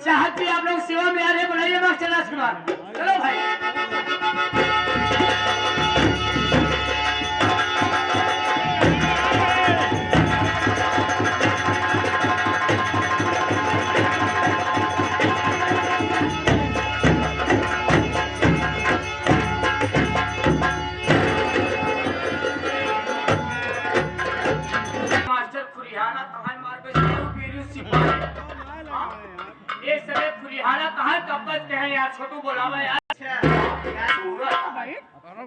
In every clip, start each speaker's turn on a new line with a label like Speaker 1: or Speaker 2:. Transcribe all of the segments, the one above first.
Speaker 1: चाहती आप लोग सेवा में आ रहे, बुलाइए मास्टर राजकुमार। चलो भाई। मास्टर खुरिहाना कहाँ मार के पीरू सिपाही। हाँ, ये समय खुरिहाना कहाँ कब्बत के हैं यार, छोटू बोलावा यार।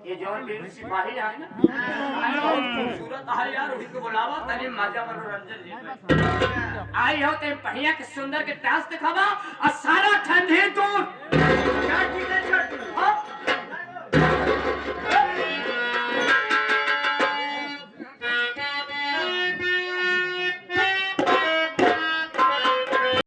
Speaker 1: ये जो पीरू सिपाही है ना, बहुत खूबसूरत है यार, उसी को बुलावा तनी मजा मनोरंजन ले। आई हो ते पहिया के सुंदर के डांस दिखावा और सारा ठंडे दूर। क्या ठीक है छोटू?